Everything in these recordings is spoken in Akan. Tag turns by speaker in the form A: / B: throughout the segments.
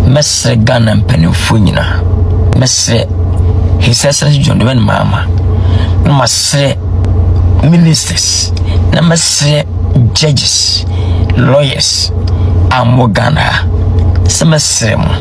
A: mesre Ghana mpanimfo nyina mesre His Excellency John Dramani Mahama na masre ministers na masre judges lawyers amo Ghana semesre mo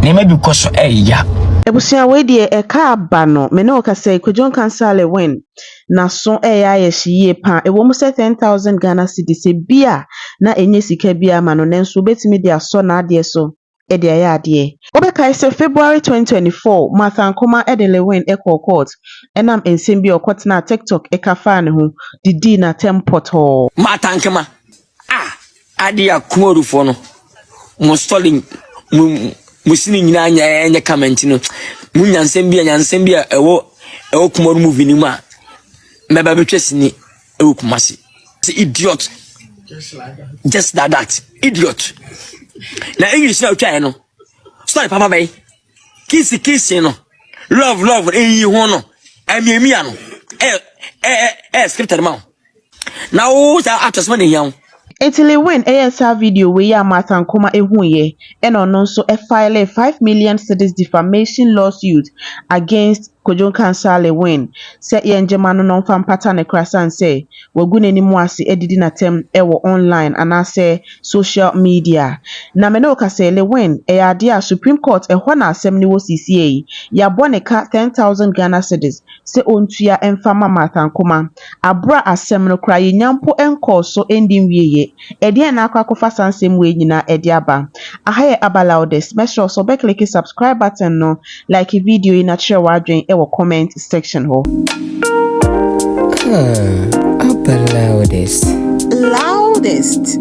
A: ne ma bi koso eya
B: ebusia we de eka aba no me no ka say Kojo Nkansah win na so eya yehie pa ewo mu say 10,000 Ghana cedis bia na enye sika bia ma no nenso betimi de aso na ade so e de aya ade obeka say February 2024 Martha Nkoma edele win equal court enam ensem bi okotena TikTok ekafa ne ho didi na tempoto
A: Martha Nkoma ade akomorufo no mo stalling musini nyina anya comment no munyansem bia ewo kumoru movie ni ma meba betwesini ewo kumasi idiot just that idiot na English na utwa no sorry papa bay kiss no love eyi ho no amiamia no scripted man na o sa actors man yan
B: Etile win ASR video we ya Martha Nkoma ehunye eno no so file 5 million cedis defamation lawsuit against Kojo Nkansah win se yenjema no non fam pattern krasan say wagune ni mu ase edidi na tem ewo online anase social media na me no ka say le win ade a Supreme Court ehwo na asem ni wo CCA ya boneka 10,000 Ghana cedis se ontua emfama Martha Nkoma abra asem no kra yenyampo enko so ending wieye ede na akwakofa sansem we nyina ede aba ahaye abaloudest make sure so be click subscribe button no like video in a share wadwen e wo comment section ho loudest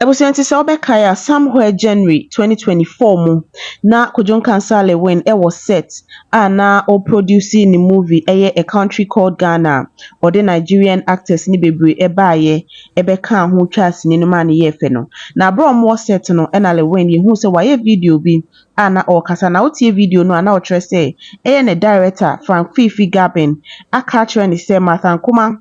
B: Ebusianti se obekaya somewhere January 2024 mu na Kojo Nkansah win was set na o producing the movie a country called Ghana or the Nigerian actors ni bebre ebaye ebeka ho twase ni no ma ne yefe no na bro mo set no na le win ye hu se waye video bi na o kasa na otie video no na o tre say ne director Frank Fifi Gabin aka kire ni se Martha Nkoma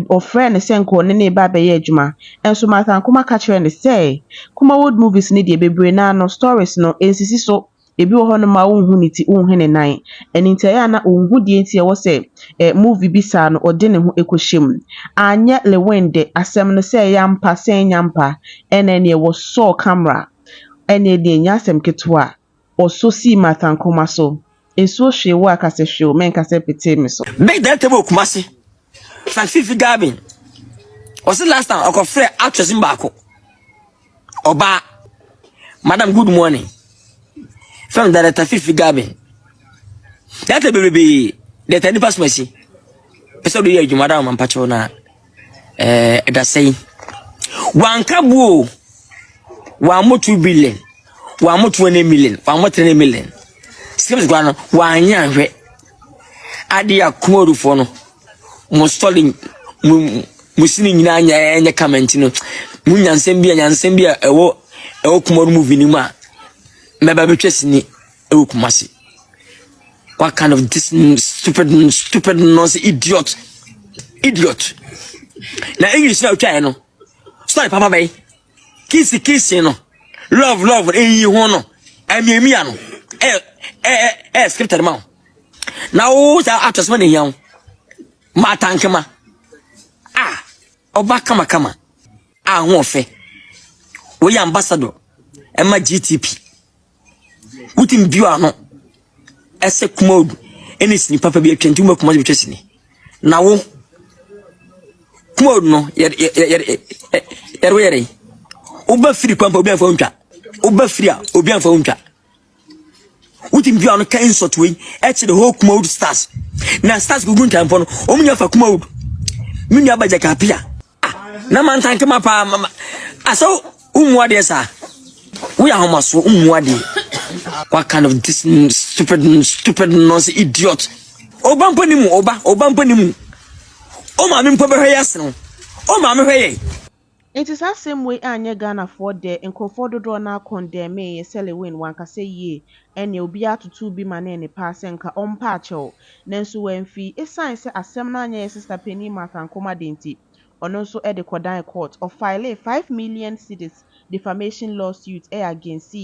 B: o friend se nko ne ba be ye adwuma enso Martha Nkoma ka kire ni say Kumawood movies ni de bebre na no stories no ensisi so ebi wo hono ma wonhu ni ti wonhu ne nan enintaya na onhu de enti e wo se movie bi sa no ode ne ho ekohyem anya le wende asem no se yampa sen yampa ene ne wo so camera ene de nya asem ketwa o so si Martha Nkoma so enso hwe wo akase hwe men kase pete me so
A: big that table kumasi Frank Fifi Gabin was the last time I got free actress in Bako Oba Madam good morning from director Fifi Gabin that baby that any pass mercy person dey you madam ampacho na da say wan kabuo wan mo 2 billion wan mo 20 million wan mo 3 million script gwa no wan nya hwe ade akomorufo no mo stalling musini nyina anya comment no munyansem bia ewo kumoru movie ni ma meba betwesini ewo kumasi what kind of this stupid nonsense idiot na English na utwa no sorry papa bay kiss no love eyi ho no amiamia no scripted man na o sa actors man yan Martha Nkoma oba kama ho ofe we ambassador ema GTP utim biwa no ese kumodu enisini papa bi atwenti uma kumodu betwesini na wo kumodu no yere oba free kwampa obi anfa untwa oba free a obi anfa untwa utim biwa no kan sort we eche the whole kumodu stars na stars gugun tampo no omunya fa kumodu minya baja kapia na man tanke mapa aso umwade sa we are homaso umwade what kind of this stupid nonsense idiot obampo ni mu o ma me mpo be hwe yasno o ma me hwe
B: It is the same way anya Ghana for the enkofo dodo na condemn ye sele win wanka say ye ene obi atutu bi mane ne pass nka ompa achew nanso wanfi esan se asem na anya ye sister Penny Martha Nkoma denti ono nso e de kodan court of file 5 million cedis defamation lawsuit against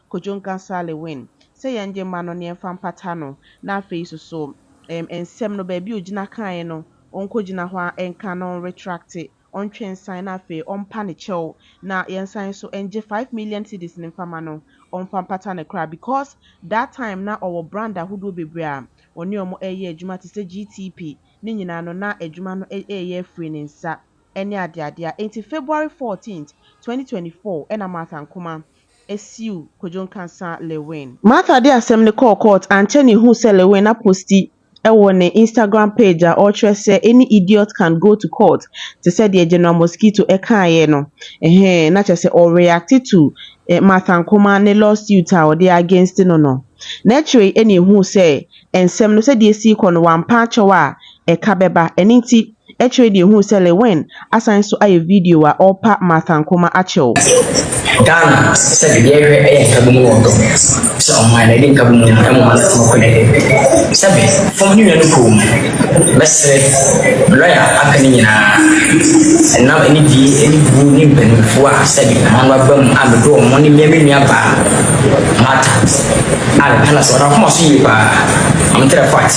B: Kojonka Salewin. Say yanje mano ne mfa mpata na afei so ensem no baabi ogina kan no onko gina ho enka no retract on twen sign na afei ompa ne chew na yensan so enje 5 million cedis ne mfama no omfa mpata ne kra because that time na our brand ahudo bebre a oni omo eye adwuma te se GTP ne nyina no na adwuma no eye free ne nsa ene ade enti February 14th 2024 ena Martha Nkoma esiu Kojonka Salewin. Martha de asem ne call court anche ne hu se Lewin na posti ewo ne Instagram page a or say any idiot can go to court to say the General Mosquito ekaye no na say or react to Martha Nkoma ne lawsuit or they against no naturally any hu say ensem no say the si kon wampa chewa ekabeba eninti actually the hu say Lewin asan so aye video a opa Martha Nkoma achew
A: Ghana said the area Kabumo. So my lady Kabumo and one Sabi from New York. Let's say lawyer Akanina and now any boon for Sabi Mangabum and the door money maybe nearby matters. I'll tell us what I'm most you I'm terrified.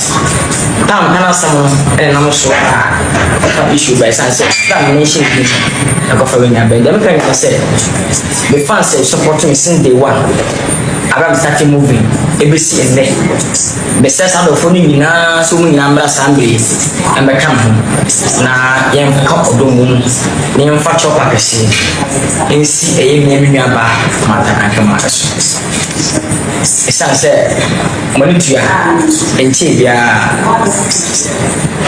A: Tam kana some and I'm so issue by sunset. That nation I go for when I beg them can say the fans say supporting me since day one. I started moving ABC and then the sense of phoning in a so many number assemblies and become na young couple do moon name for chop up a scene in see a name about Matakas. It's not said Monitia and Chibia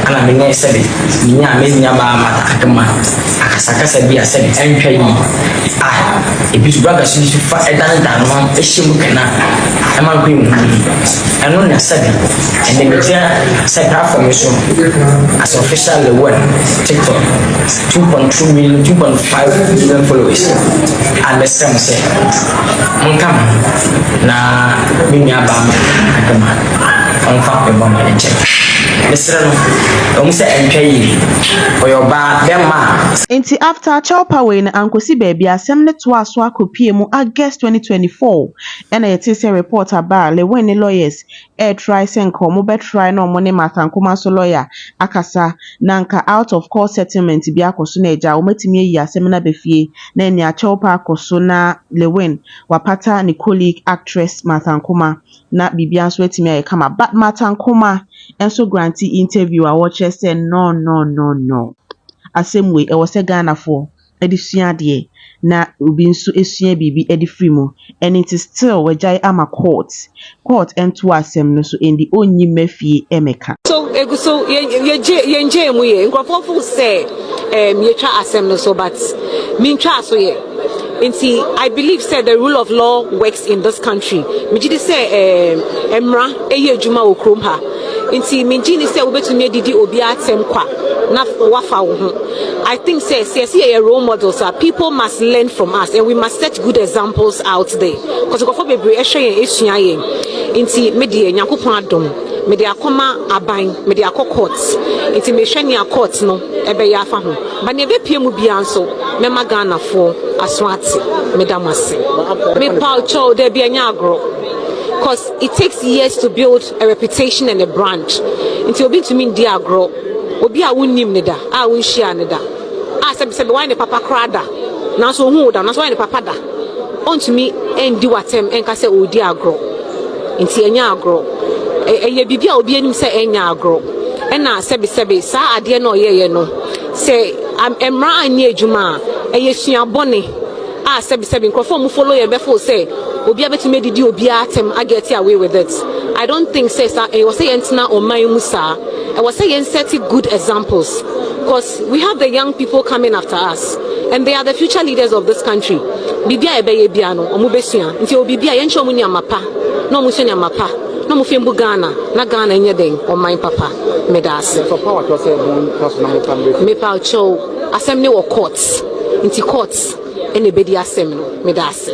A: and I mean, I said it. Mina made about Matakama. Akasaka said, be a said, MPE. If his brother sees you for a dan one, a shimukana, I'm a green. I know said it. And the material said half from you as official the word TikTok 2.2 million, 2.5 million followers. And the same said, na mimi abama akama onfa pe bomba ne check mesra no o se entwayi oyoba bema
B: enti after Chowpaway na ankosi baby asem ne to aso akopie mu August 2024 ena yete se report aba Lewin ne lawyers try senko mo be try no mo ne Martha Nkoma so lawyer akasa nanka out of court settlement bi akoso na eja o matimi yi asem na befie na eni a Chowpa akoso na Lewin wapata ne colleague actress Martha Nkoma na bibia so etimi aye kama but Martha Nkoma enso grantee interview a watch say no asem we e wo se Ghana for edisua de na obi nso esua bibi edifri mu and it is still wejai ama court ento asem no so endi onyi mafie emeka
C: so yenje mu ye nkrofo say ye twa asem no so but min twa so ye nti I believe say the rule of law works in this country mijidi say emra eye adwuma wo krom ha nti minjini say obetumi didi obi atem kwa na wafa wo ho I think say a role models are people must learn from us and we must set good examples out there because go for bebre ehwe yen esua yen nti medie nyankopon adom mede akoma aban mede akokot nti me hwe ne akot no ebe ya afa ho ba ne bepie mu bia nso mema Ghana fo aso ate medamase me Paul Chow de bia nya agro because it takes years to build a reputation and a brand nti obi to mean di agro obi a wonnim ne da a wonhia ne da a sebe why ne papa krada na so hu da na so why ne papa da ontumi endi watem enka se odi agro nti enya agro eye bibia obi anim se enya agro ena sebe sa ade na oyeye no se emra anya adwuma eye sua bone a sebe nkrofo mu follow ye befo say obi abetumi didi obi atem I get away with it. I don't think say e was say entina o man musa I was saying set good examples because we have the young people coming after us and they are the future leaders of this country. Bibia ebeye bia no omo besua nti obibia ye nche omo ni amapa na omo so ni amapa na omo fembu Ghana na Ghana nye den o man papa medase
D: so power to say personal family
C: me Paul Chow asem ne wo courts nti courts ene bedi asem no medase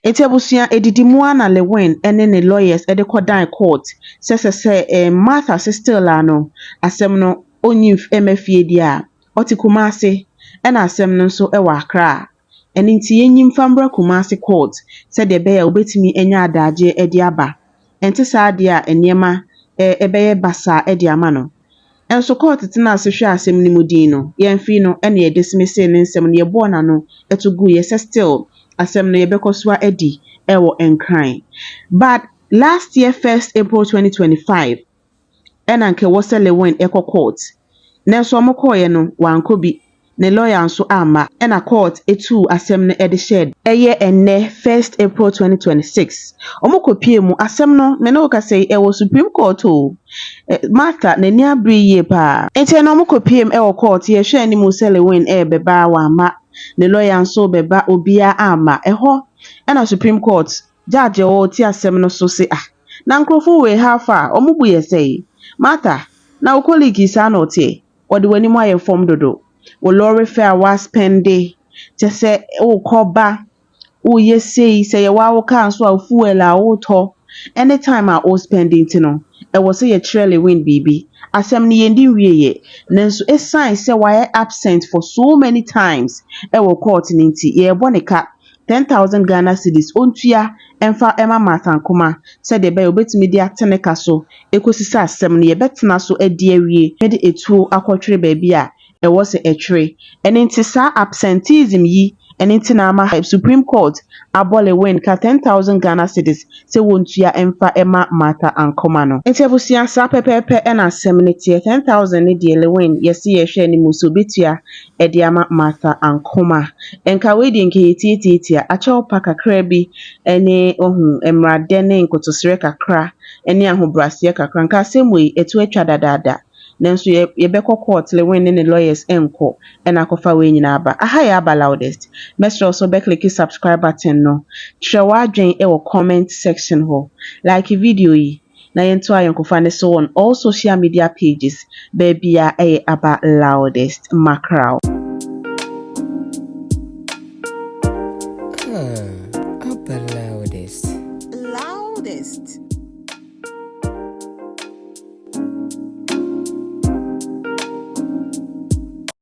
B: enti abusua edidimu na Lewin ene ne lawyers ede kodan court se Martha still la no asem no onyi mfie dia otikuma ase ena asem no nso e wa Accra ɛno nti yɛnyim fambra Kumasi court sɛ de bɛyɛ obetimi enya adagye de aba ɛnte saa de a nneɛma ɛbɛyɛ basa de ama no ɛnso court tena ase hwɛ asɛm no mu din no yɛmfi no ɛne yɛ dismiss ne nsɛm no yɛbɔɔ n'ano ɛto gu yɛsɛ still asɛm no yɛbɛkɔ so adi ɛwɔ nkran but last year 1st April 2025 ɛna nke wɔsɛ Lewin ɛkɔ court nanso ɔmo kɔɔyɛ no wankɔ bi ne lawyer nso ama ɛna court etu asɛm no ɛde hyɛ ɛyɛ ɛnɛ 1st April 2026 ɔmo kɔpie mu asɛm no me ne wo kasa yi ɛwɔ Supreme Court o Martha n'ani abere yie paa enti na ɔmo kɔpie mu ɛwɔ court yɛhwɛ anim sɛ Lewin ɛbɛba wama ne lawyer nso bɛba obia ama ɛhɔ ɛna Supreme Court judge ɛwɔ ti asɛm no so se na nkrofo wei half a ɔmo bu yɛ sɛ Martha na wo colleague saa na ɔte ɔde w'anim ayɛ fam dodo wo lorry fare wa spende te sɛ wo kɔba wo yesei sɛ yɛ wa wo car so a fuel a wo tɔ anytime a wo spending ti no ɛwɔ sɛ yɛ kyerɛ Lewin bibi asɛm no yɛndi wieyɛ nanso esign sɛ wayɛ absent for so many times ɛwɔ court ne nti yɛbɔ ne ka 10,000 Ghana cedis ontua ɛmfa ɛma Martha sɛ de bɛyɛ obetumi de atene ka so ekosi sɛ asɛm no yɛbɛtena so adi awie de etuo akɔtwere baabi a ɛwɔ sɛ ɛtwere ɛne nti saa absenteeism yi ɛne nti na ama Supreme Court abɔ Lewin ka 10,000 Ghana cedis sɛ wontua ɛmfa ɛma Martha no nti abusua saa pɛpɛɛpɛ ɛna asɛm no tie 10,000 ne deɛ Lewin yɛsi yɛhwɛ ne mu so betua ɛde ama Martha ɛnka wei deɛ nke yɛtietiatia akyɛw pa kakra bi ɛne ohun emrade ne nkotosrɛ kakra ɛne ahobrɛaseɛ kakra nka asɛm wei ɛto atwa dadaada nanso yɛbɛkɔ court Lewin ne lawyers ɛnkɔ ɛna akɔfa wei nyina aba aha yɛ aba loudest mesrɛ so bɛkliki subscribe button no kyerɛ w'adwen ɛwɔ comment section hɔ like video yi na yɛnto ayɔnkofa ne so on all social media pages baabi a ɛyɛ aba loudest mackerel